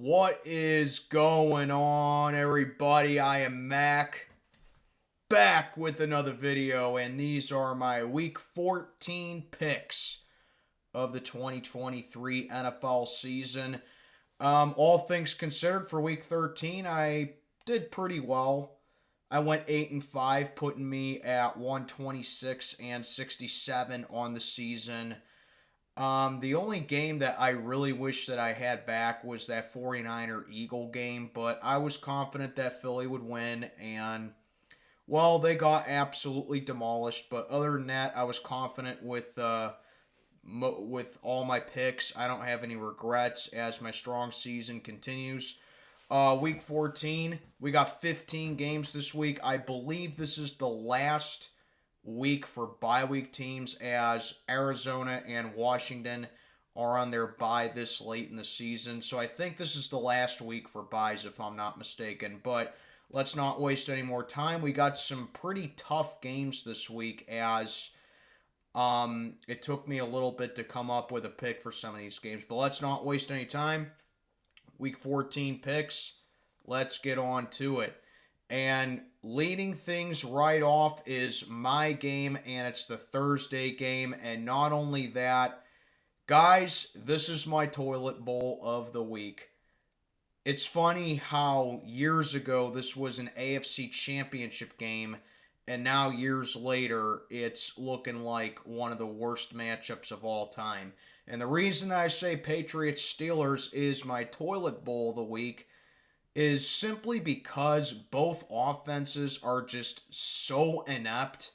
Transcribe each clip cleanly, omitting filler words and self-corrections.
What is going on, everybody? I am Mac, back with another video, and these are my Week 14 picks of the 2023 NFL season. All things considered, for Week 13, I did pretty well. I went 8-5, putting me at 126 and 67 on the season. The only game that I really wish that I had back was that 49er Eagle game, but I was confident that Philly would win, and, well, they got absolutely demolished. But other than that, I was confident with all my picks. I don't have any regrets as my strong season continues. Week 14, we got 15 games this week. I believe this is the last week for bye week teams, as Arizona and Washington are on their bye this late in the season. So I think this is the last week for byes, if I'm not mistaken. But let's not waste any more time. We got some pretty tough games this week, as it took me a little bit to come up with a pick for some of these games. But let's not waste any time. Week 14 picks. Let's get on to it. And leading things right off is my game, and it's the Thursday game. And not only that, guys, this is my toilet bowl of the week. It's funny how years ago this was an AFC championship game, and now years later it's looking like one of the worst matchups of all time. And the reason I say Patriots Steelers is my toilet bowl of the week is simply because both offenses are just so inept.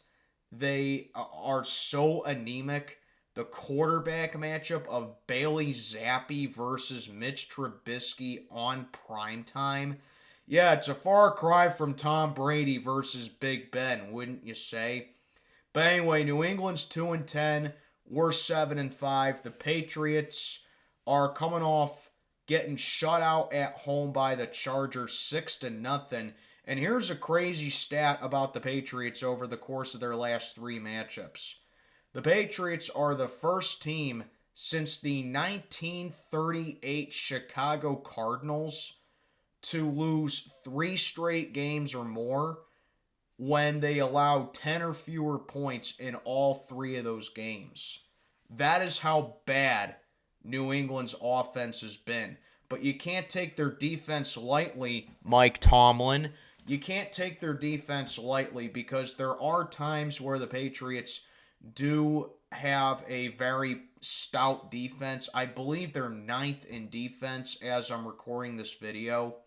They are so anemic. The quarterback matchup of Bailey Zappi versus Mitch Trubisky on primetime. Yeah, it's a far cry from Tom Brady versus Big Ben, wouldn't you say? But anyway, New England's 2-10. We're 7-5. The Patriots are coming off getting shut out at home by the Chargers 6-0. And here's a crazy stat about the Patriots over the course of their last three matchups. The Patriots are the first team since the 1938 Chicago Cardinals to lose 3 straight games or more when they allowed 10 or fewer points in all 3 of those games. That is how bad New England's offense has been. But you can't take their defense lightly, Mike Tomlin. You can't take their defense lightly, because there are times where the Patriots do have a very stout defense. I believe they're 9th in defense as I'm recording this video.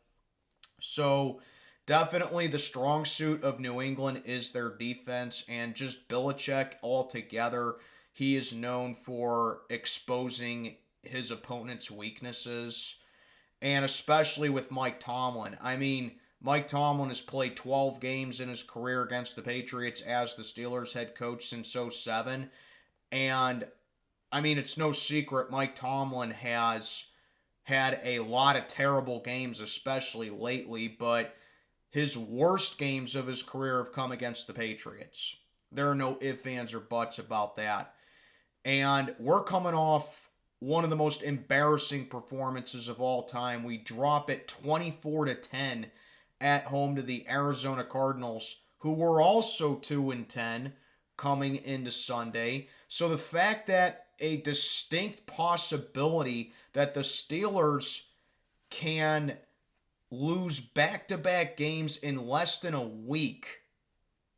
So definitely the strong suit of New England is their defense, and just Belichick altogether. He is known for exposing his opponent's weaknesses, and especially with Mike Tomlin. I mean, Mike Tomlin has played 12 games in his career against the Patriots as the Steelers head coach since 2007, and I mean, it's no secret Mike Tomlin has had a lot of terrible games, especially lately, but his worst games of his career have come against the Patriots. There are no ifs, ands, or buts about that. And we're coming off one of the most embarrassing performances of all time. We drop it 24-10 at home to the Arizona Cardinals, who were also 2-10 coming into Sunday. So the fact that a distinct possibility that the Steelers can lose back-to-back games in less than a week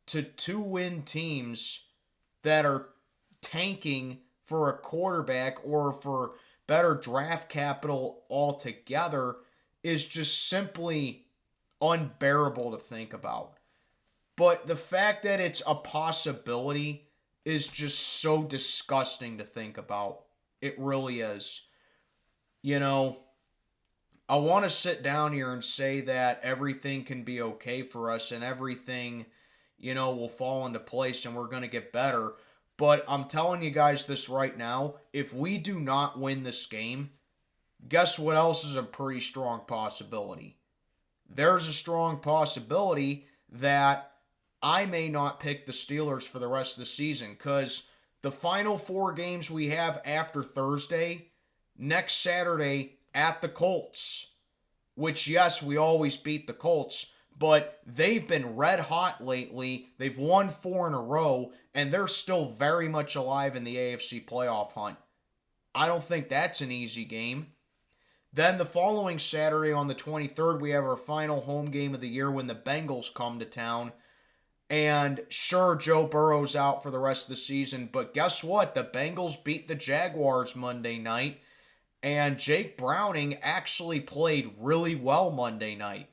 to 2-win teams that are tanking for a quarterback or for better draft capital altogether is just simply unbearable to think about. But the fact that it's a possibility is just so disgusting to think about. It really is. You know, I want to sit down here and say that everything can be okay for us and everything, will fall into place and we're going to get better. But I'm telling you guys this right now, if we do not win this game, guess what else is a pretty strong possibility? There's a strong possibility that I may not pick the Steelers for the rest of the season, because the final 4 games we have after Thursday, next Saturday at the Colts, which, yes, we always beat the Colts, but they've been red hot lately. They've won 4 in a row, and they're still very much alive in the AFC playoff hunt. I don't think that's an easy game. Then the following Saturday on the 23rd, we have our final home game of the year when the Bengals come to town. And sure, Joe Burrow's out for the rest of the season, but guess what? The Bengals beat the Jaguars Monday night, and Jake Browning actually played really well Monday night.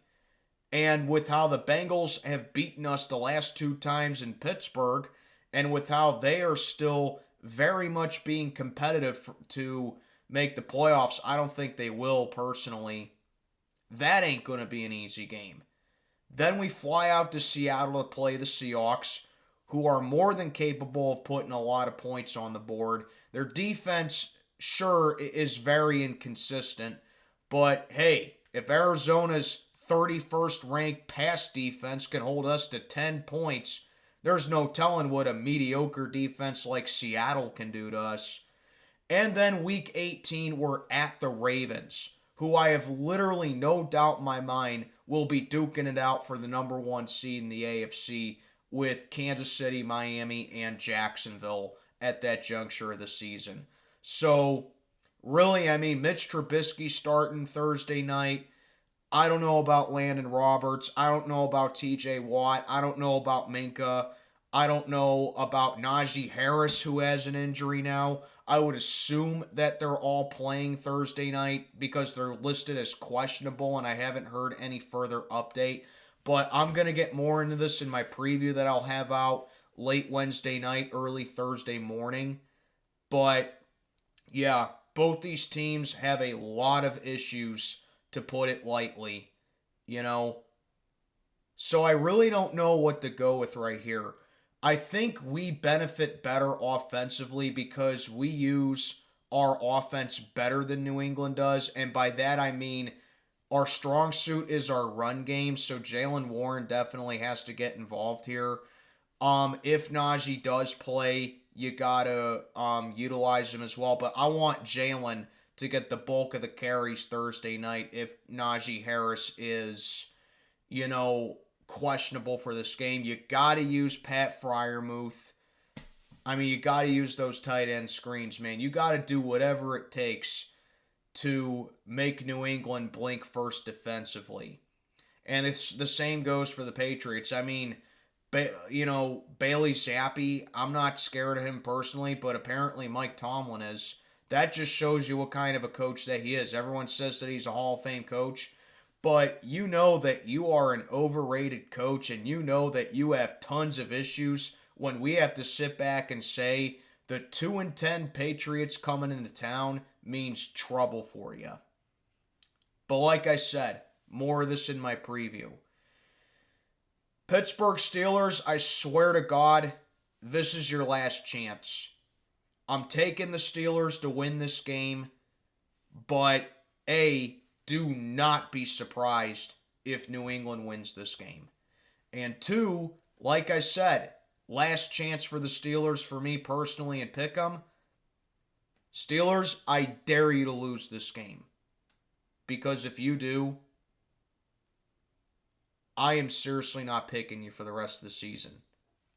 And with how the Bengals have beaten us the last 2 times in Pittsburgh, and with how they are still very much being competitive to make the playoffs, I don't think they will personally. That ain't going to be an easy game. Then we fly out to Seattle to play the Seahawks, who are more than capable of putting a lot of points on the board. Their defense, sure, is very inconsistent, but hey, if Arizona's 31st ranked pass defense can hold us to 10 points, there's no telling what a mediocre defense like Seattle can do to us. And then week 18, we're at the Ravens, who I have literally no doubt in my mind will be duking it out for the number 1 seed in the AFC with Kansas City, Miami, and Jacksonville at that juncture of the season. So, really, I mean, Mitch Trubisky starting Thursday night. I don't know about Landon Roberts. I don't know about TJ Watt. I don't know about Minka. I don't know about Najee Harris, who has an injury now. I would assume that they're all playing Thursday night because they're listed as questionable, and I haven't heard any further update. But I'm going to get more into this in my preview that I'll have out late Wednesday night, early Thursday morning. But, yeah, both these teams have a lot of issues, to put it lightly, you know. So I really don't know what to go with right here. I think we benefit better offensively because we use our offense better than New England does. And by that, I mean our strong suit is our run game. So Jaylen Warren definitely has to get involved here. If Najee does play, you got to utilize him as well. But I want Jaylen to get the bulk of the carries Thursday night if Najee Harris is, questionable for this game. You got to use Pat Freiermuth. I mean, you got to use those tight end screens, man. You got to do whatever it takes to make New England blink first defensively. And it's the same goes for the Patriots. I mean, Bailey Zappi, I'm not scared of him personally, but apparently Mike Tomlin is. That just shows you what kind of a coach that he is. Everyone says that he's a Hall of Fame coach. But you know that you are an overrated coach, and you know that you have tons of issues when we have to sit back and say the 2-10 Patriots coming into town means trouble for you. But like I said, more of this in my preview. Pittsburgh Steelers, I swear to God, this is your last chance. I'm taking the Steelers to win this game, but do not be surprised if New England wins this game. And 2, like I said, last chance for the Steelers for me personally and pick 'em. Steelers, I dare you to lose this game. Because if you do, I am seriously not picking you for the rest of the season.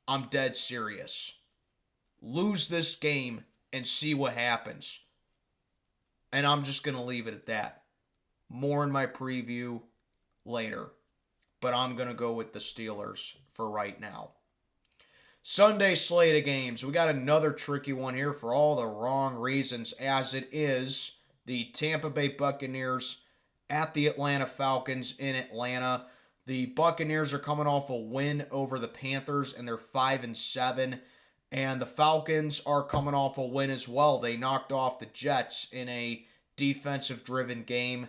I'm dead serious. Lose this game and see what happens. And I'm just going to leave it at that. More in my preview later. But I'm going to go with the Steelers for right now. Sunday slate of games. We got another tricky one here for all the wrong reasons, as it is the Tampa Bay Buccaneers at the Atlanta Falcons in Atlanta. The Buccaneers are coming off a win over the Panthers, and they're 5-7. And the Falcons are coming off a win as well. They knocked off the Jets in a defensive-driven game.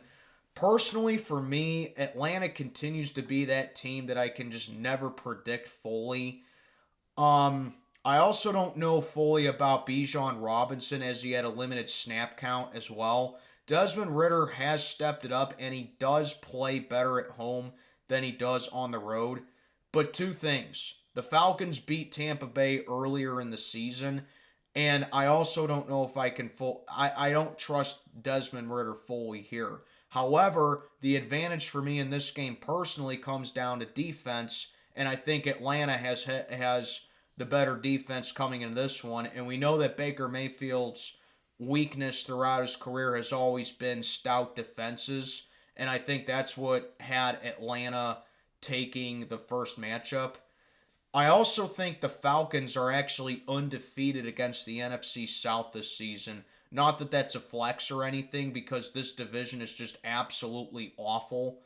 Personally, for me, Atlanta continues to be that team that I can just never predict fully. I also don't know fully about Bijan Robinson, as he had a limited snap count as well. Desmond Ridder has stepped it up, and he does play better at home than he does on the road. But 2 things. The Falcons beat Tampa Bay earlier in the season, and I also don't know if I can I don't trust Desmond Ridder fully here. However, the advantage for me in this game personally comes down to defense, and I think Atlanta has the better defense coming into this one. And we know that Baker Mayfield's weakness throughout his career has always been stout defenses, and I think that's what had Atlanta taking the first matchup. I also think the Falcons are actually undefeated against the NFC South this season. Not that that's a flex or anything, because this division is just absolutely awful.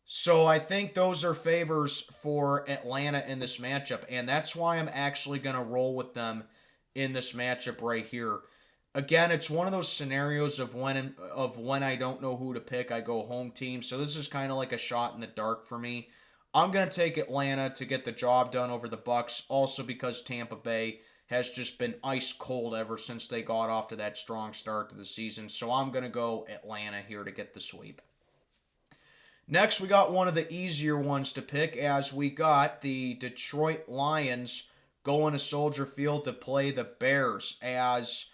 So I think those are favors for Atlanta in this matchup, and that's why I'm actually going to roll with them in this matchup right here. Again, it's one of those scenarios of when I don't know who to pick, I go home team. So this is kind of like a shot in the dark for me. I'm going to take Atlanta to get the job done over the Bucs, also because Tampa Bay has just been ice cold ever since they got off to that strong start to the season. So I'm going to go Atlanta here to get the sweep. Next, we got one of the easier ones to pick, as we got the Detroit Lions going to Soldier Field to play the Bears. As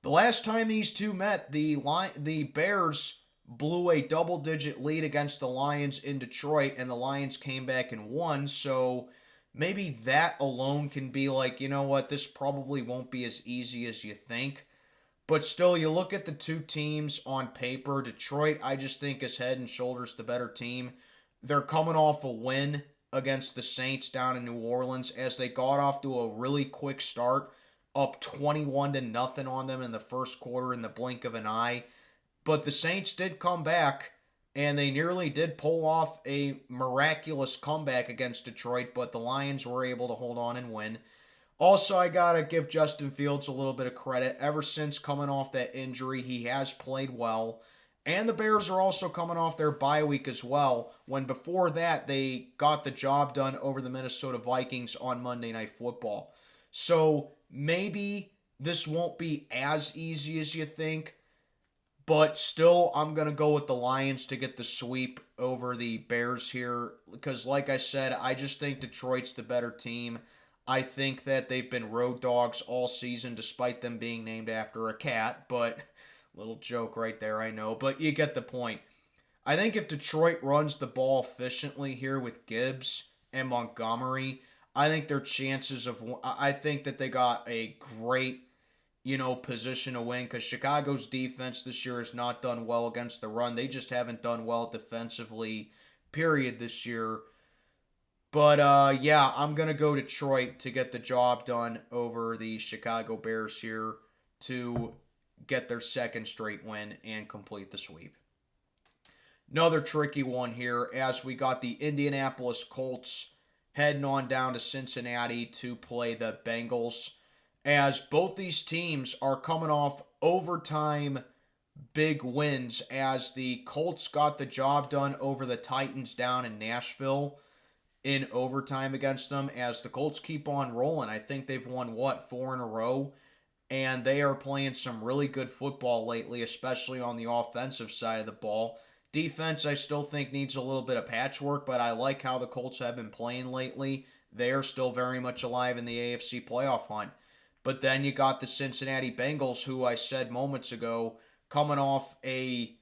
the last time these two met, the Bears blew a double-digit lead against the Lions in Detroit, and the Lions came back and won. So maybe that alone can be like, you know what, this probably won't be as easy as you think. But still, you look at the two teams on paper. Detroit, I just think, is head and shoulders the better team. They're coming off a win against the Saints down in New Orleans, as they got off to a really quick start, up 21-0 on them in the first quarter in the blink of an eye. But the Saints did come back, and they nearly did pull off a miraculous comeback against Detroit, but the Lions were able to hold on and win. Also, I got to give Justin Fields a little bit of credit. Ever since coming off that injury, he has played well. And the Bears are also coming off their bye week as well, when before that they got the job done over the Minnesota Vikings on Monday Night Football. So maybe this won't be as easy as you think, but still I'm going to go with the Lions to get the sweep over the Bears here, because like I said, I just think Detroit's the better team. I think that they've been road dogs all season, despite them being named after a cat. But, little joke right there, I know. But you get the point. I think if Detroit runs the ball efficiently here with Gibbs and Montgomery, I think their chances of... I think that they got a great, position to win, because Chicago's defense this year has not done well against the run. They just haven't done well defensively, period, this year. But, yeah, I'm going to go Detroit to get the job done over the Chicago Bears here to get their second straight win and complete the sweep. Another tricky one here, as we got the Indianapolis Colts heading on down to Cincinnati to play the Bengals, as both these teams are coming off overtime big wins, as the Colts got the job done over the Titans down in Nashville in overtime against them, as the Colts keep on rolling. I think they've won, 4 in a row? And they are playing some really good football lately, especially on the offensive side of the ball. Defense, I still think, needs a little bit of patchwork, but I like how the Colts have been playing lately. They are still very much alive in the AFC playoff hunt. But then you got the Cincinnati Bengals, who I said moments ago, coming off a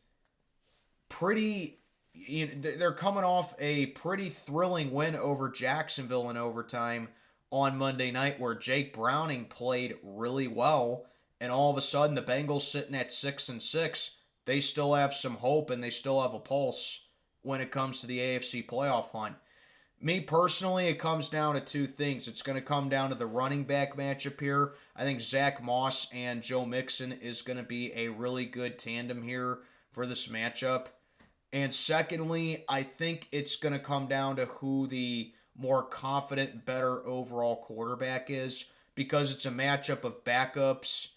pretty... they're coming off a pretty thrilling win over Jacksonville in overtime on Monday night, where Jake Browning played really well, and all of a sudden the Bengals sitting at 6-6, they still have some hope and they still have a pulse when it comes to the AFC playoff hunt. Me personally, it comes down to two things. It's going to come down to the running back matchup here. I think Zach Moss and Joe Mixon is going to be a really good tandem here for this matchup. And secondly, I think it's going to come down to who the more confident, better overall quarterback is, because it's a matchup of backups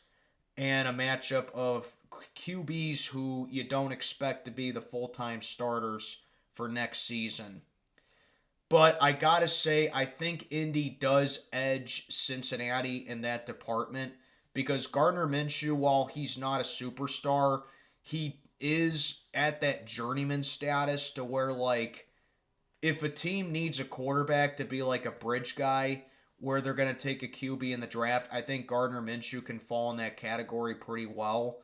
and a matchup of QBs who you don't expect to be the full-time starters for next season. But I gotta say, I think Indy does edge Cincinnati in that department, because Gardner Minshew, while he's not a superstar, he is at that journeyman status to where, like, if a team needs a quarterback to be like a bridge guy where they're going to take a QB in the draft, I think Gardner Minshew can fall in that category pretty well.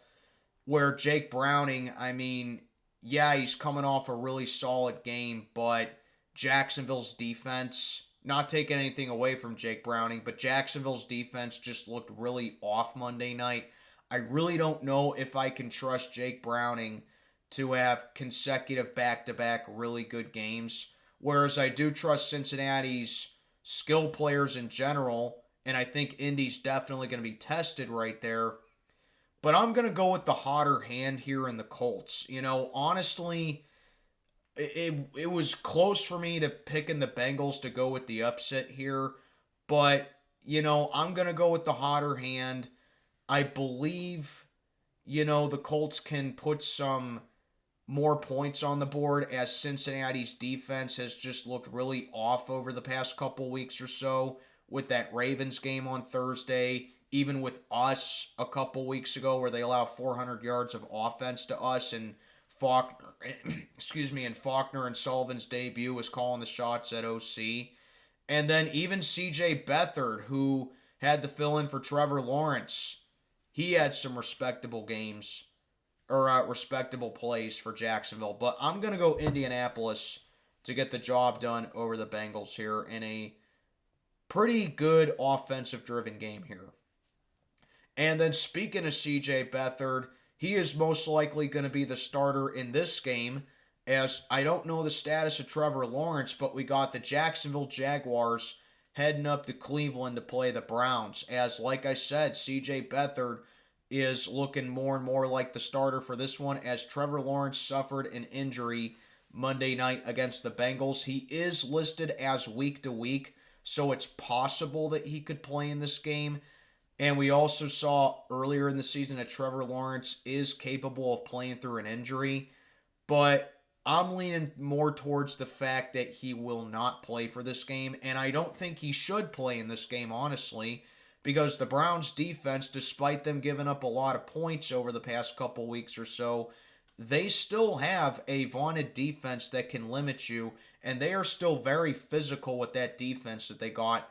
Where Jake Browning, I mean, yeah, he's coming off a really solid game, but Jacksonville's defense, not taking anything away from Jake Browning, but Jacksonville's defense just looked really off Monday night. I really don't know if I can trust Jake Browning to have consecutive back-to-back really good games, whereas I do trust Cincinnati's skill players in general, and I think Indy's definitely going to be tested right there. But I'm going to go with the hotter hand here in the Colts. Honestly, it was close for me to picking the Bengals to go with the upset here. But, I'm going to go with the hotter hand. I believe, the Colts can put some more points on the board as Cincinnati's defense has just looked really off over the past couple weeks or so with that Ravens game on Thursday, even with us a couple weeks ago where they allowed 400 yards of offense to us, and Faulkner, and Faulkner and Sullivan's debut was calling the shots at OC. And then even CJ Beathard, who had to fill in for Trevor Lawrence, he had some respectable games or respectable plays for Jacksonville. But I'm going to go Indianapolis to get the job done over the Bengals here in a pretty good offensive-driven game here. And then speaking of C.J. Beathard, he is most likely going to be the starter in this game, as I don't know the status of Trevor Lawrence, but we got the Jacksonville Jaguars heading up to Cleveland to play the Browns. As, like I said, C.J. Beathard is looking more and more like the starter for this one, as Trevor Lawrence suffered an injury Monday night against the Bengals. He is listed as week to week, so it's possible that he could play in this game. And we also saw earlier in the season that Trevor Lawrence is capable of playing through an injury. But I'm leaning more towards the fact that he will not play for this game. And I don't think he should play in this game, honestly, because the Browns' defense, despite them giving up a lot of points over the past couple weeks or so, they still have a vaunted defense that can limit you. And they are still very physical with that defense that they got.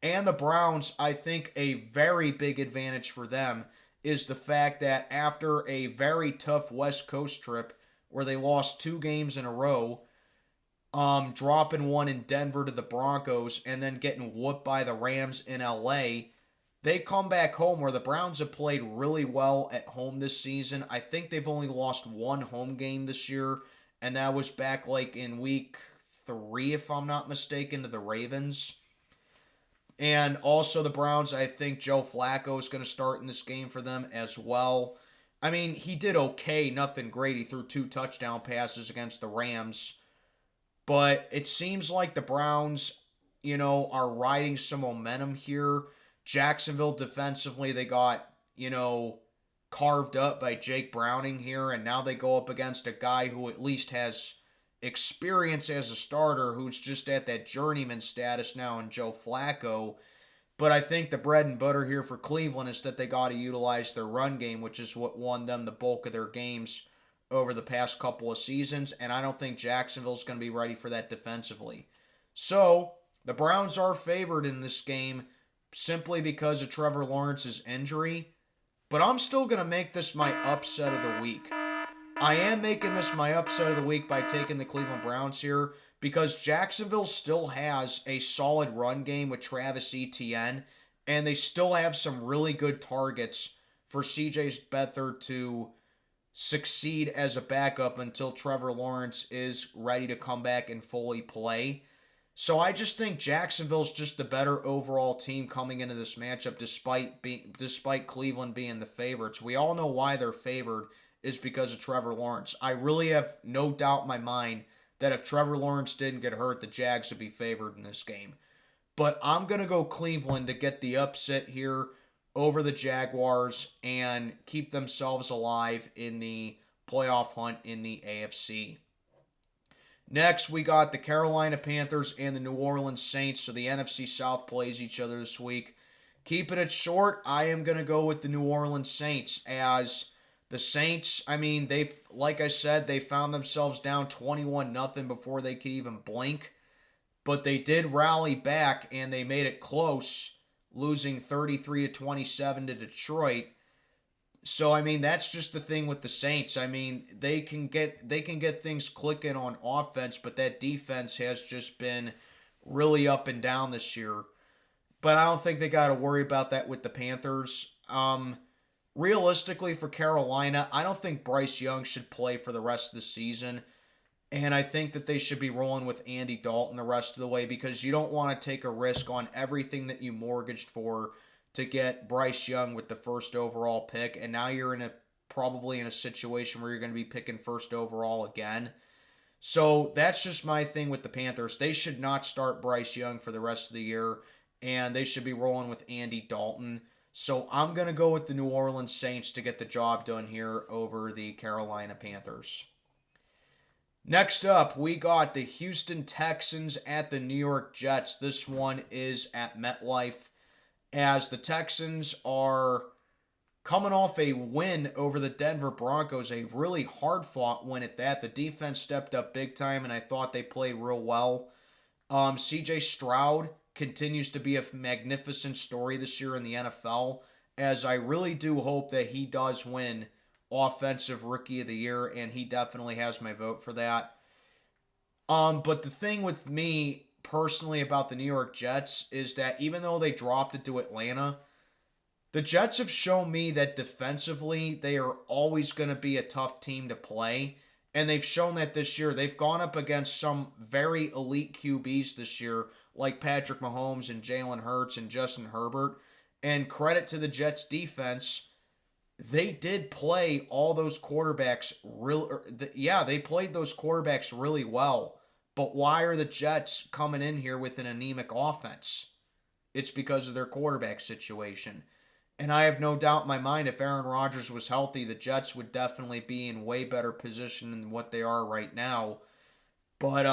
And the Browns, I think a very big advantage for them is the fact that after a very tough West Coast trip where they lost 2 games in a row, dropping one in Denver to the Broncos and then getting whooped by the Rams in LA, they come back home where the Browns have played really well at home this season. I think they've only lost 1 home game this year, and that was back like in week 3, if I'm not mistaken, to the Ravens. And also the Browns, I think Joe Flacco is going to start in this game for them as well. I mean, he did okay, nothing great. He threw 2 touchdown passes against the Rams. But it seems like the Browns, are riding some momentum here. Jacksonville defensively, they got, carved up by Jake Browning here. And now they go up against a guy who at least has experience as a starter, who's just at that journeyman status now in Joe Flacco. But I think the bread and butter here for Cleveland is that they got to utilize their run game, which is what won them the bulk of their games over the past couple of seasons, and I don't think Jacksonville's going to be ready for that defensively. So, the Browns are favored in this game simply because of Trevor Lawrence's injury, but I'm still going to make this my upset of the week. I am making this my upset of the week by taking the Cleveland Browns here because Jacksonville still has a solid run game with Travis Etienne, and they still have some really good targets for CJ Beathard to succeed as a backup until Trevor Lawrence is ready to come back and fully play. So I just think Jacksonville's just the better overall team coming into this matchup despite Cleveland being the favorites. We all know why they're favored is because of Trevor Lawrence. I really have no doubt in my mind that if Trevor Lawrence didn't get hurt, the Jags would be favored in this game. But I'm going to go Cleveland to get the upset here over the Jaguars and keep themselves alive in the playoff hunt in the AFC. Next, we got the Carolina Panthers and the New Orleans Saints. So the NFC South plays each other this week. Keeping it short, I am going to go with the New Orleans Saints, as the Saints, like I said, they found themselves down 21-0 before they could even blink. But they did rally back and they made it close, losing 33-27 to Detroit. So I mean, that's just the thing with the Saints. I mean, they can get things clicking on offense, but that defense has just been really up and down this year. But I don't think they got to worry about that with the Panthers. Realistically, for Carolina, I don't think Bryce Young should play for the rest of the season. And I think that they should be rolling with Andy Dalton the rest of the way because you don't want to take a risk on everything that you mortgaged for to get Bryce Young with the first overall pick. And now you're probably in a situation where you're going to be picking first overall again. So that's just my thing with the Panthers. They should not start Bryce Young for the rest of the year, and they should be rolling with Andy Dalton. So I'm going to go with the New Orleans Saints to get the job done here over the Carolina Panthers. Next up, we got the Houston Texans at the New York Jets. This one is at MetLife, as the Texans are coming off a win over the Denver Broncos, a really hard-fought win at that. The defense stepped up big time, and I thought they played real well. C.J. Stroud continues to be a magnificent story this year in the NFL, as I really do hope that he does win Offensive Rookie of the Year, and he definitely has my vote for that. But the thing with me personally about the New York Jets is that even though they dropped it to Atlanta, the Jets have shown me that defensively they are always going to be a tough team to play, and they've shown that this year. They've gone up against some very elite QBs this year, like Patrick Mahomes and Jalen Hurts and Justin Herbert, and credit to the Jets defense. They did play all those quarterbacks they played those quarterbacks really well. But why are the Jets coming in here with an anemic offense? It's because of their quarterback situation. And I have no doubt in my mind if Aaron Rodgers was healthy, the Jets would definitely be in way better position than what they are right now. But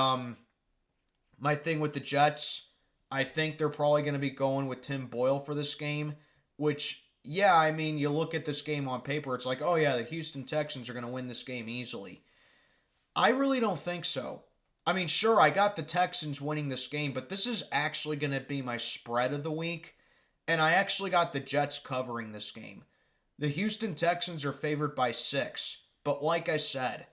my thing with the Jets, I think they're probably going to be going with Tim Boyle for this game, which yeah, I mean, you look at this game on paper, it's like, oh yeah, the Houston Texans are going to win this game easily. I really don't think so. I mean, sure, I got the Texans winning this game, but this is actually going to be my spread of the week, and I actually got the Jets covering this game. The Houston Texans are favored by 6, but like I said,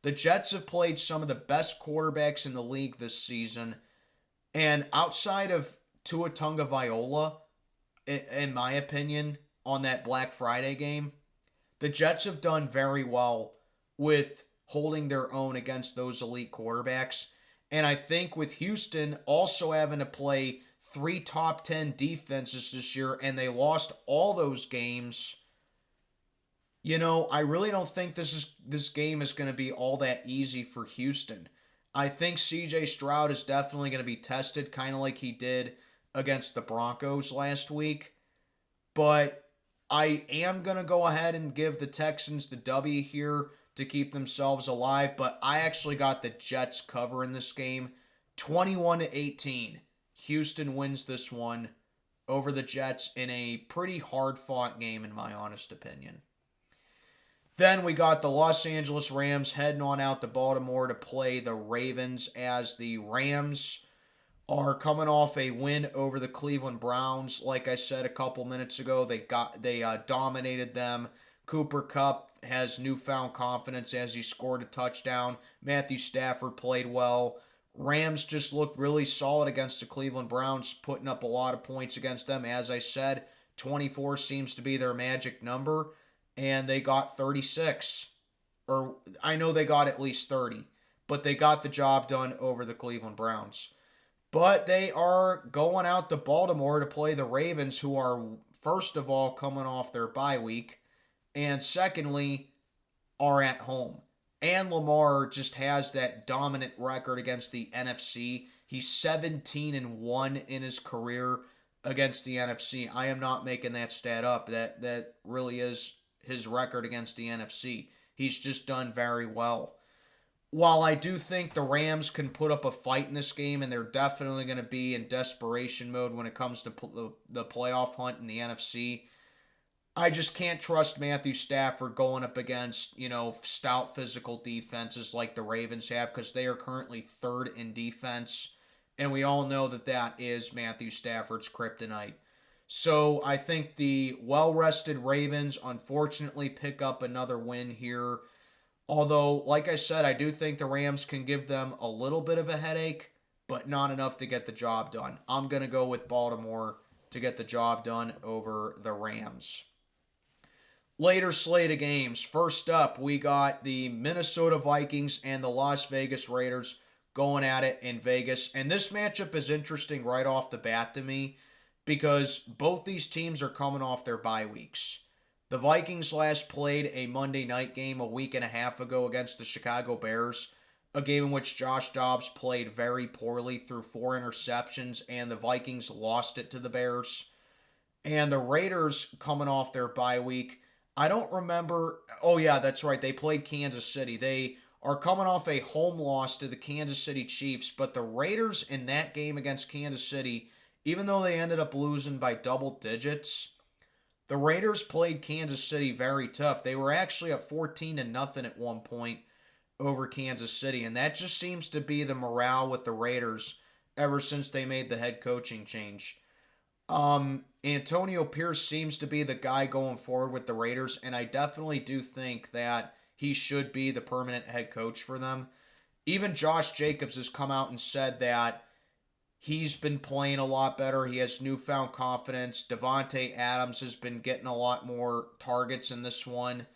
the Jets have played some of the best quarterbacks in the league this season, and outside of Tua Tagovailoa, in my opinion, on that Black Friday game, the Jets have done very well with holding their own against those elite quarterbacks. And I think with Houston also having to play 3 top 10 defenses this year, and they lost all those games, I really don't think this game is going to be all that easy for Houston. I think C.J. Stroud is definitely going to be tested, kind of like he did against the Broncos last week. But I am going to go ahead and give the Texans the W here to keep themselves alive. But I actually got the Jets cover in this game. 21-18. Houston wins this one over the Jets in a pretty hard-fought game, in my honest opinion. Then we got the Los Angeles Rams heading on out to Baltimore to play the Ravens, as the Rams are coming off a win over the Cleveland Browns. Like I said a couple minutes ago, they dominated them. Cooper Kupp has newfound confidence as he scored a touchdown. Matthew Stafford played well. Rams just looked really solid against the Cleveland Browns, putting up a lot of points against them. As I said, 24 seems to be their magic number, and they got 36. Or I know they got at least 30, but they got the job done over the Cleveland Browns. But they are going out to Baltimore to play the Ravens, who are, first of all, coming off their bye week, and secondly, are at home. And Lamar just has that dominant record against the NFC. He's 17-1 in his career against the NFC. I am not making that stat up. That really is his record against the NFC. He's just done very well. While I do think the Rams can put up a fight in this game, and they're definitely going to be in desperation mode when it comes to the playoff hunt in the NFC, I just can't trust Matthew Stafford going up against, stout physical defenses like the Ravens have, because they are currently 3rd in defense, and we all know that is Matthew Stafford's kryptonite. So I think the well-rested Ravens unfortunately pick up another win here. Although, like I said, I do think the Rams can give them a little bit of a headache, but not enough to get the job done. I'm going to go with Baltimore to get the job done over the Rams. Later slate of games. First up, we got the Minnesota Vikings and the Las Vegas Raiders going at it in Vegas. And this matchup is interesting right off the bat to me because both these teams are coming off their bye weeks. The Vikings last played a Monday night game a week and a half ago against the Chicago Bears, a game in which Josh Dobbs played very poorly through 4 interceptions, and the Vikings lost it to the Bears. And the Raiders coming off their bye week, I don't remember. Oh, yeah, that's right. They played Kansas City. They are coming off a home loss to the Kansas City Chiefs, but the Raiders in that game against Kansas City, even though they ended up losing by double digits, the Raiders played Kansas City very tough. They were actually up 14-0 at one point over Kansas City, and that just seems to be the morale with the Raiders ever since they made the head coaching change. Antonio Pierce seems to be the guy going forward with the Raiders, and I definitely do think that he should be the permanent head coach for them. Even Josh Jacobs has come out and said that he's been playing a lot better. He has newfound confidence. Devontae Adams has been getting a lot more targets in this one.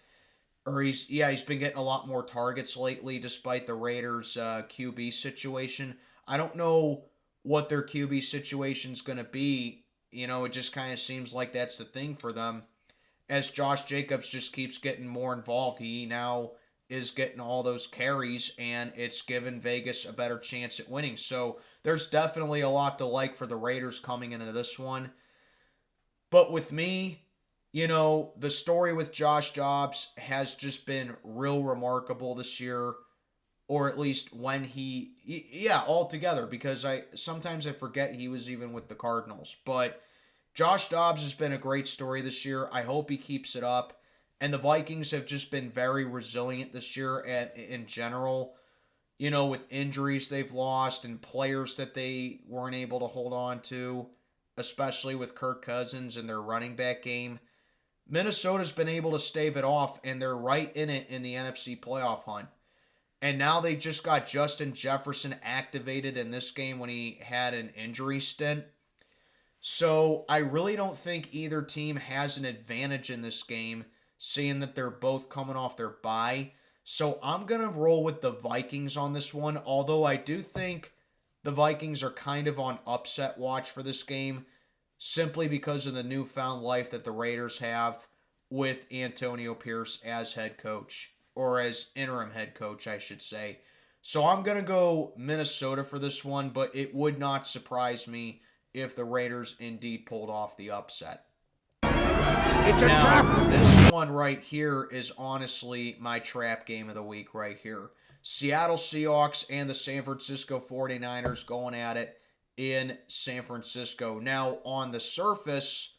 He's been getting a lot more targets lately despite the Raiders' QB situation. I don't know what their QB situation's going to be. It just kind of seems like that's the thing for them. As Josh Jacobs just keeps getting more involved, he now is getting all those carries, and it's given Vegas a better chance at winning. So there's definitely a lot to like for the Raiders coming into this one. But with me, the story with Josh Dobbs has just been real remarkable this year, or at least when altogether, because sometimes I forget he was even with the Cardinals. But Josh Dobbs has been a great story this year. I hope he keeps it up. And the Vikings have just been very resilient this year in general. With injuries they've lost and players that they weren't able to hold on to, especially with Kirk Cousins and their running back game. Minnesota's been able to stave it off, and they're right in it in the NFC playoff hunt. And now they just got Justin Jefferson activated in this game when he had an injury stint. So I really don't think either team has an advantage in this game, seeing that they're both coming off their bye. So I'm going to roll with the Vikings on this one, although I do think the Vikings are kind of on upset watch for this game, simply because of the newfound life that the Raiders have with Antonio Pierce as head coach, or as interim head coach, I should say. So I'm going to go Minnesota for this one, but it would not surprise me if the Raiders indeed pulled off the upset. It's a trap. This one right here is honestly my trap game of the week right here. Seattle Seahawks and the San Francisco 49ers going at it in San Francisco. Now, on the surface,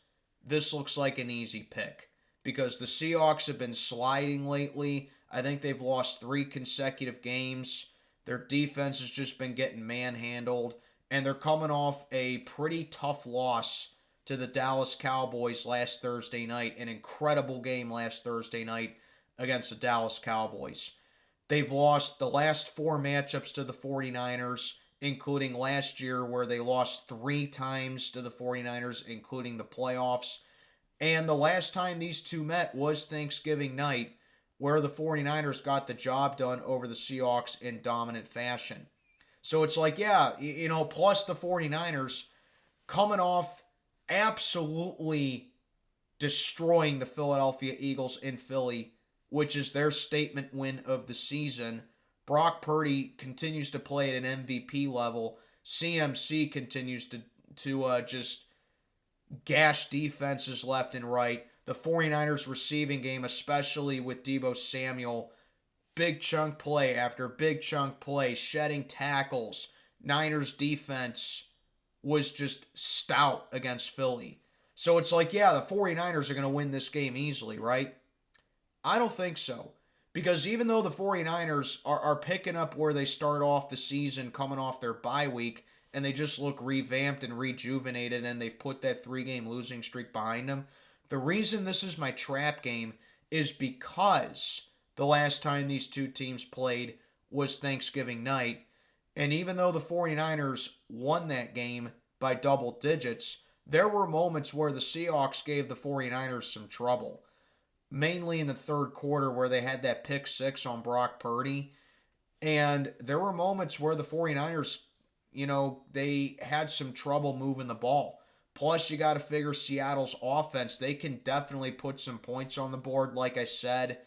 this looks like an easy pick because the Seahawks have been sliding lately. I think they've lost 3 consecutive games. Their defense has just been getting manhandled, and they're coming off a pretty tough loss to the Dallas Cowboys last Thursday night. An incredible game last Thursday night against the Dallas Cowboys. They've lost the last 4 matchups to the 49ers, including last year where they lost 3 times to the 49ers, including the playoffs. And the last time these two met was Thanksgiving night, where the 49ers got the job done over the Seahawks in dominant fashion. So it's like, plus the 49ers coming off absolutely destroying the Philadelphia Eagles in Philly, which is their statement win of the season. Brock Purdy continues to play at an MVP level. CMC continues to just gash defenses left and right. The 49ers receiving game, especially with Deebo Samuel, big chunk play after big chunk play, shedding tackles. Niners defense was just stout against Philly. So it's like, the 49ers are going to win this game easily, right? I don't think so. Because even though the 49ers are picking up where they start off the season, coming off their bye week, and they just look revamped and rejuvenated, and they've put that 3-game losing streak behind them. The reason this is my trap game is because the last time these two teams played was Thanksgiving night, and even though the 49ers won that game by double digits, there were moments where the Seahawks gave the 49ers some trouble. Mainly in the third quarter where they had that pick six on Brock Purdy. And there were moments where the 49ers, they had some trouble moving the ball. Plus, you got to figure Seattle's offense, they can definitely put some points on the board, like I said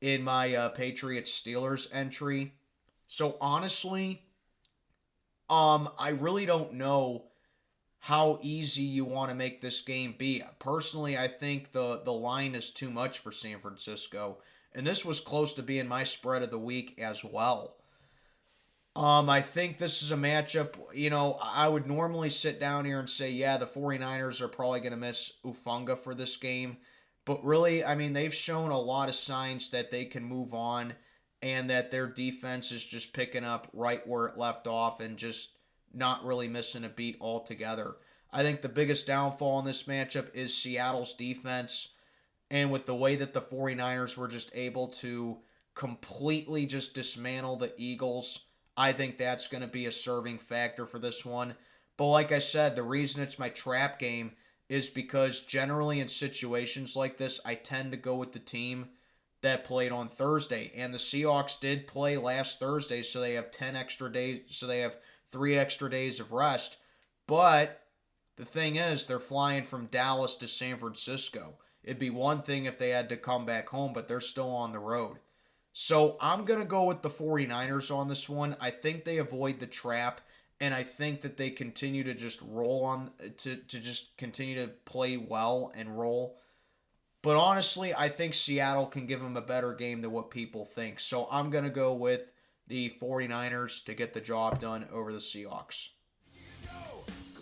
in my Patriots Steelers entry. So honestly, I really don't know how easy you want to make this game be. Personally, I think the line is too much for San Francisco, and this was close to being my spread of the week as well. I think this is a matchup, I would normally sit down here and say, yeah, the 49ers are probably going to miss Ufunga for this game. But really, they've shown a lot of signs that they can move on and that their defense is just picking up right where it left off and just not really missing a beat altogether. I think the biggest downfall in this matchup is Seattle's defense. And with the way that the 49ers were just able to completely just dismantle the Eagles, I think that's going to be a serving factor for this one. But like I said, the reason it's my trap game is because generally in situations like this, I tend to go with the team that played on Thursday. And the Seahawks did play last Thursday, so they have 10 extra days, so they have 3 extra days of rest. But the thing is, they're flying from Dallas to San Francisco. It'd be one thing if they had to come back home, but they're still on the road. So I'm going to go with the 49ers on this one. I think they avoid the trap, and I think that they continue to just roll on, to just continue to play well and roll. But honestly, I think Seattle can give them a better game than what people think. So I'm going to go with the 49ers to get the job done over the Seahawks.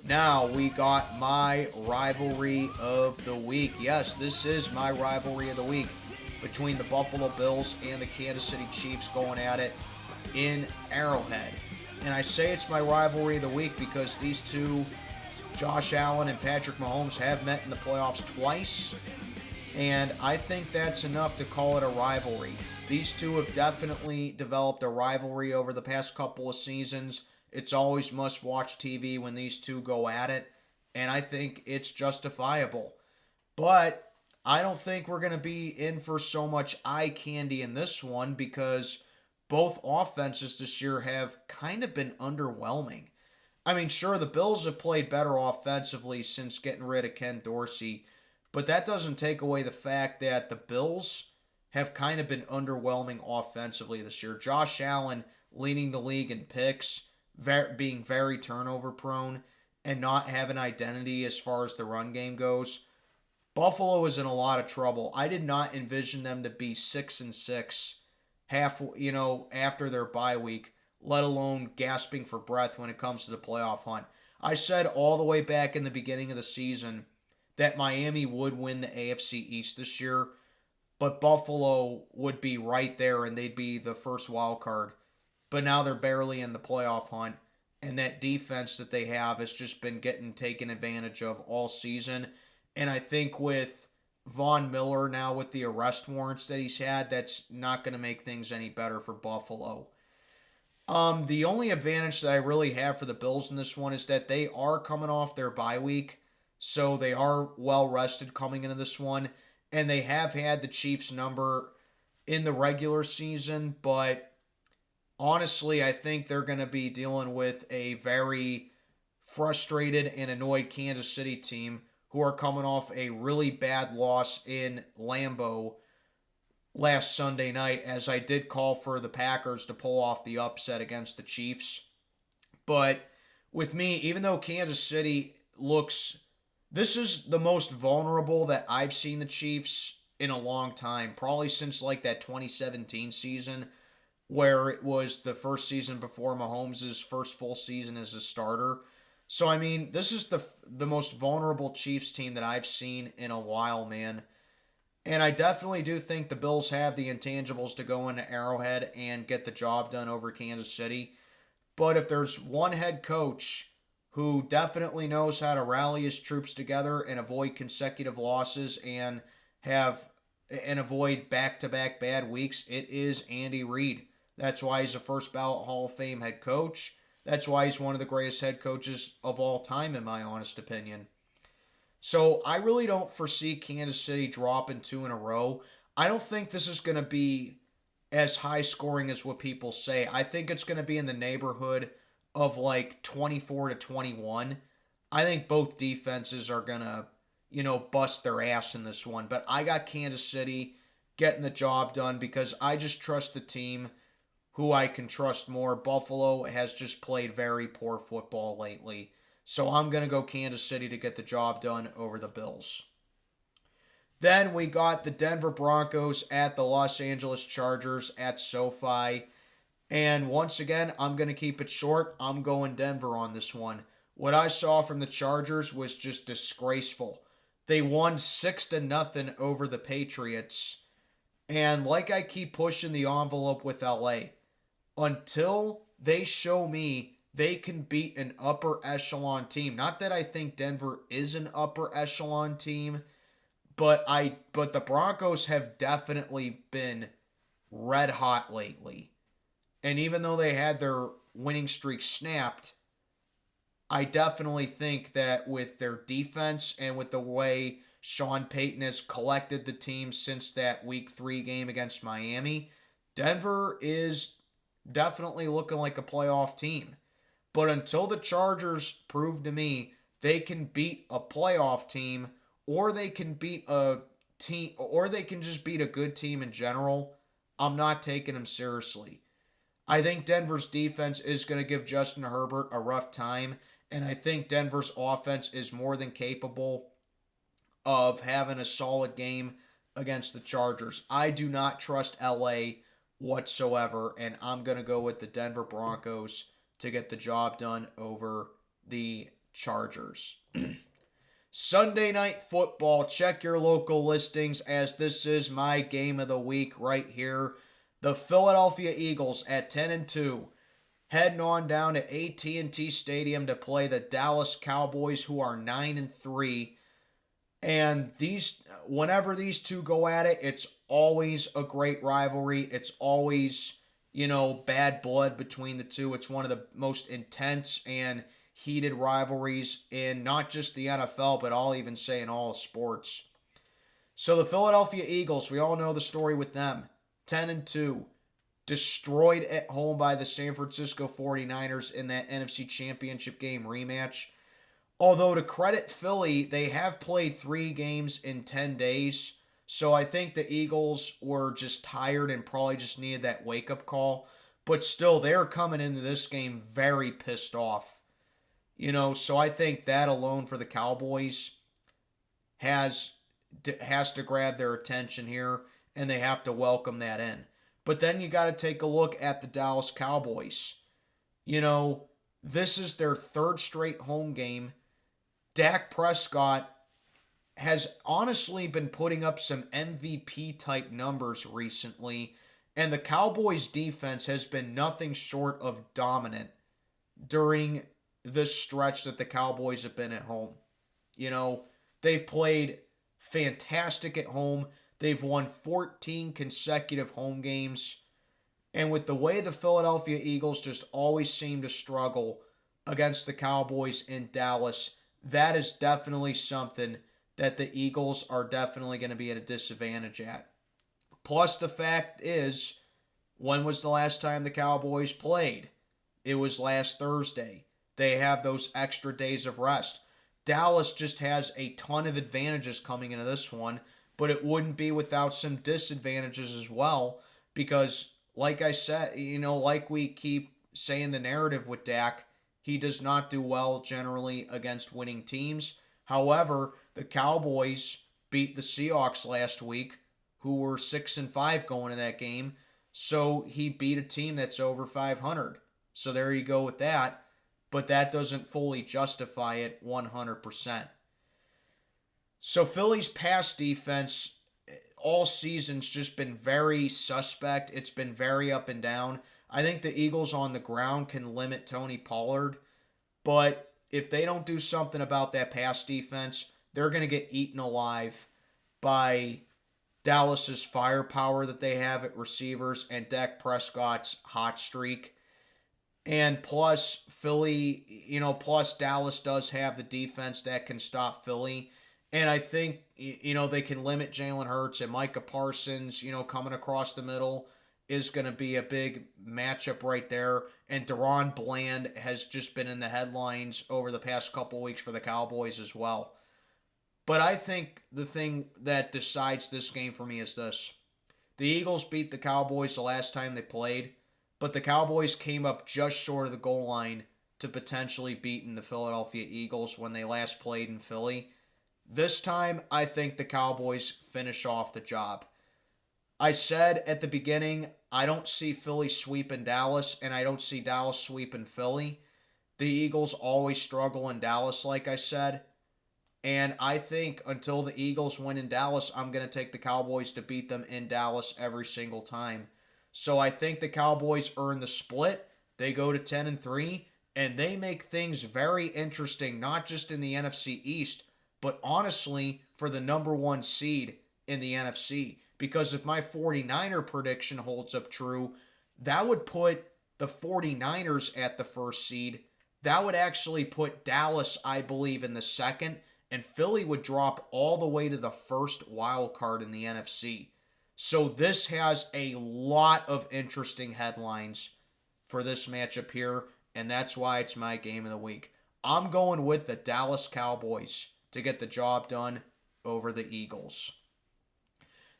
Now we got my rivalry of the week. Yes, this is my rivalry of the week between the Buffalo Bills and the Kansas City Chiefs going at it in Arrowhead. And I say it's my rivalry of the week because these two, Josh Allen and Patrick Mahomes, have met in the playoffs twice. And I think that's enough to call it a rivalry. These two have definitely developed a rivalry over the past couple of seasons. It's always must-watch TV when these two go at it, and I think it's justifiable. But I don't think we're going to be in for so much eye candy in this one because both offenses this year have kind of been underwhelming. Sure, the Bills have played better offensively since getting rid of Ken Dorsey, but that doesn't take away the fact that the Bills have kind of been underwhelming offensively this year. Josh Allen leading the league in picks, being very turnover prone, and not having identity as far as the run game goes. Buffalo is in a lot of trouble. I did not envision them to be 6-6 after their bye week, let alone gasping for breath when it comes to the playoff hunt. I said all the way back in the beginning of the season that Miami would win the AFC East this year, but Buffalo would be right there and they'd be the first wild card. But now they're barely in the playoff hunt, and that defense that they have has just been getting taken advantage of all season. And I think with Von Miller now with the arrest warrants that he's had, that's not going to make things any better for Buffalo. The only advantage that I really have for the Bills in this one is that they are coming off their bye week, so they are well rested coming into this one, and they have had the Chiefs number in the regular season, but honestly, I think they're going to be dealing with a very frustrated and annoyed Kansas City team who are coming off a really bad loss in Lambeau last Sunday night, as I did call for the Packers to pull off the upset against the Chiefs. But with me, even though Kansas City this is the most vulnerable that I've seen the Chiefs in a long time, probably since like that 2017 season, where it was the first season before Mahomes' first full season as a starter. So, this is the most vulnerable Chiefs team that I've seen in a while, man. And I definitely do think the Bills have the intangibles to go into Arrowhead and get the job done over Kansas City. But if there's one head coach who definitely knows how to rally his troops together and avoid consecutive losses and avoid back-to-back bad weeks, it is Andy Reid. That's why he's a first ballot Hall of Fame head coach. That's why he's one of the greatest head coaches of all time, in my honest opinion. So I really don't foresee Kansas City dropping 2 in a row. I don't think this is going to be as high scoring as what people say. I think it's going to be in the neighborhood of like 24-21. I think both defenses are going to, bust their ass in this one. But I got Kansas City getting the job done because I just trust the team who I can trust more. Buffalo has just played very poor football lately. So I'm going to go Kansas City to get the job done over the Bills. Then we got the Denver Broncos at the Los Angeles Chargers at SoFi. And once again, I'm going to keep it short. I'm going Denver on this one. What I saw from the Chargers was just disgraceful. They won 6-0 over the Patriots. And like I keep pushing the envelope with LA, until they show me they can beat an upper echelon team. Not that I think Denver is an upper echelon team, but the Broncos have definitely been red hot lately. And even though they had their winning streak snapped, I definitely think that with their defense and with the way Sean Payton has collected the team since that Week 3 game against Miami, Denver is definitely looking like a playoff team. But until the Chargers prove to me they can beat a playoff team, or they can beat a team, or they can just beat a good team in general, I'm not taking them seriously. I think Denver's defense is going to give Justin Herbert a rough time, and I think Denver's offense is more than capable of having a solid game against the Chargers. I do not trust LA whatsoever, and I'm going to go with the Denver Broncos to get the job done over the Chargers. Sunday Night Football, check your local listings as this is my game of the week right here. The Philadelphia Eagles at 10-2, heading on down to AT&T Stadium to play the Dallas Cowboys, who are 9-3. And whenever these two go at it, it's always a great rivalry. It's always, bad blood between the two. It's one of the most intense and heated rivalries in not just the NFL, but I'll even say in all sports. So the Philadelphia Eagles, we all know the story with them. 10-2, destroyed at home by the San Francisco 49ers in that NFC Championship game rematch. Although to credit Philly, they have played 3 games in 10 days. So I think the Eagles were just tired and probably just needed that wake-up call. But still, they're coming into this game very pissed off. So I think that alone for the Cowboys has to grab their attention here, and they have to welcome that in. But then you got to take a look at the Dallas Cowboys. This is their 3rd straight home game. Dak Prescott has honestly been putting up some MVP-type numbers recently, and the Cowboys' defense has been nothing short of dominant during this stretch that the Cowboys have been at home. They've played fantastic at home. They've won 14 consecutive home games. And with the way the Philadelphia Eagles just always seem to struggle against the Cowboys in Dallas, that is definitely something that the Eagles are definitely going to be at a disadvantage at. Plus, the fact is, when was the last time the Cowboys played? It was last Thursday. They have those extra days of rest. Dallas just has a ton of advantages coming into this one, but it wouldn't be without some disadvantages as well, because like I said, like we keep saying the narrative with Dak, he does not do well generally against winning teams. However, the Cowboys beat the Seahawks last week, who were 6-5 going in that game, so he beat a team that's over 500. So there you go with that, but that doesn't fully justify it 100%. So Philly's pass defense all season's just been very suspect. It's been very up and down. I think the Eagles on the ground can limit Tony Pollard, but if they don't do something about that pass defense, they're going to get eaten alive by Dallas's firepower that they have at receivers and Dak Prescott's hot streak. And plus, Philly, plus Dallas does have the defense that can stop Philly. And I think, they can limit Jalen Hurts, and Micah Parsons, coming across the middle is going to be a big matchup right there. And Deron Bland has just been in the headlines over the past couple weeks for the Cowboys as well. But I think the thing that decides this game for me is this. The Eagles beat the Cowboys the last time they played, but the Cowboys came up just short of the goal line to potentially beating the Philadelphia Eagles when they last played in Philly. This time, I think the Cowboys finish off the job. I said at the beginning, I don't see Philly sweeping Dallas, and I don't see Dallas sweeping Philly. The Eagles always struggle in Dallas, like I said. And I think until the Eagles win in Dallas, I'm going to take the Cowboys to beat them in Dallas every single time. So I think the Cowboys earn the split. They go to 10-3, and they make things very interesting, not just in the NFC East, but honestly for the number one seed in the NFC. Because if my 49er prediction holds up true, that would put the 49ers at the first seed. That would actually put Dallas, I believe, in the second, and Philly would drop all the way to the first wild card in the NFC. So this has a lot of interesting headlines for this matchup here, and that's why it's my game of the week. I'm going with the Dallas Cowboys to get the job done over the Eagles.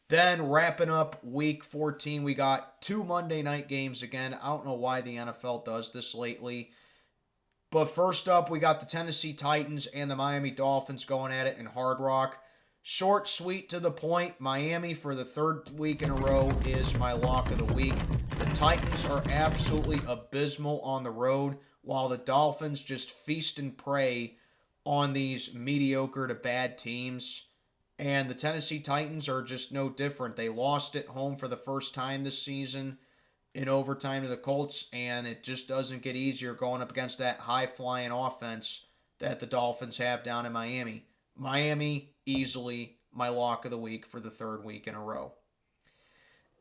Then wrapping up week 14, we got 2 Monday night games again. I don't know why the NFL does this lately. But first up, we got the Tennessee Titans and the Miami Dolphins going at it in Hard Rock. Short, sweet, to the point. Miami, for the third week in a row, is my lock of the week. The Titans are absolutely abysmal on the road, while the Dolphins just feast and prey on these mediocre to bad teams. And the Tennessee Titans are just no different. They lost at home for the first time this season in overtime to the Colts, and it just doesn't get easier going up against that high-flying offense that the Dolphins have down in Miami. Miami, easily my lock of the week for the third week in a row.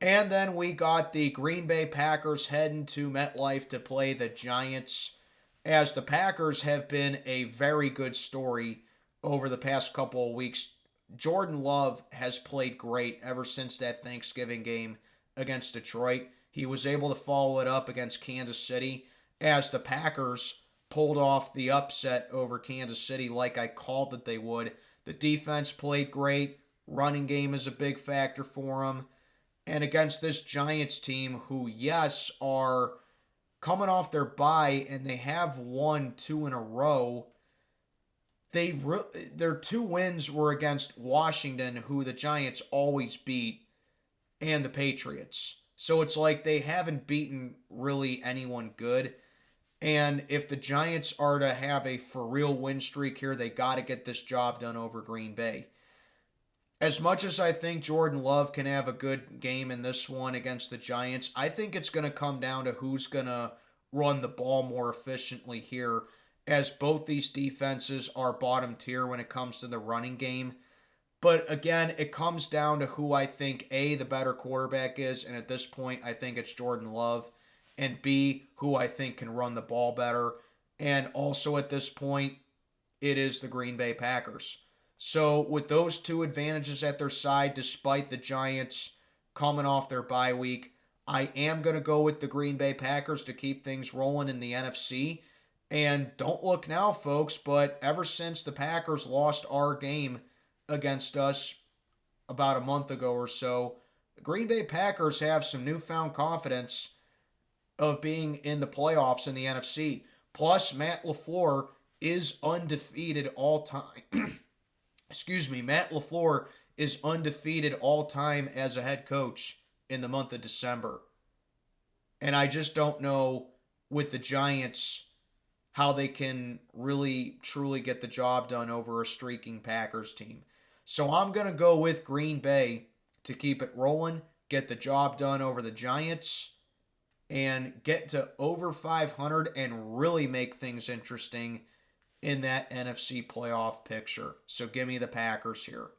And then we got the Green Bay Packers heading to MetLife to play the Giants, as the Packers have been a very good story over the past couple of weeks. Jordan Love has played great ever since that Thanksgiving game against Detroit. He was able to follow it up against Kansas City as the Packers pulled off the upset over Kansas City like I called that they would. The defense played great. Running game is a big factor for them. And against this Giants team who, yes, are coming off their bye and they have won 2 in a row, their 2 wins were against Washington, who the Giants always beat, and the Patriots. So it's like they haven't beaten really anyone good. And if the Giants are to have a for real win streak here, they got to get this job done over Green Bay. As much as I think Jordan Love can have a good game in this one against the Giants, I think it's going to come down to who's going to run the ball more efficiently here, as both these defenses are bottom tier when it comes to the running game. But again, it comes down to who I think, A, the better quarterback is, and at this point, I think it's Jordan Love, and B, who I think can run the ball better. And also at this point, it is the Green Bay Packers. So with those 2 advantages at their side, despite the Giants coming off their bye week, I am going to go with the Green Bay Packers to keep things rolling in the NFC. And don't look now, folks, but ever since the Packers lost our game against us about a month ago or so, the Green Bay Packers have some newfound confidence of being in the playoffs in the NFC. Plus, Matt LaFleur is undefeated all time. Matt LaFleur is undefeated all time as a head coach in the month of December. And I just don't know with the Giants how they can really, truly get the job done over a streaking Packers team. So I'm going to go with Green Bay to keep it rolling, get the job done over the Giants, and get to over 500 and really make things interesting in that NFC playoff picture. So give me the Packers here.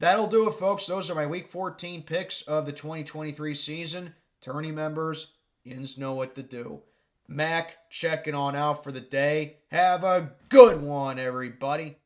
That'll do it, folks. Those are my Week 14 picks of the 2023 season. Tourney members, yins know what to do. Mac checking on out for the day. Have a good one, everybody.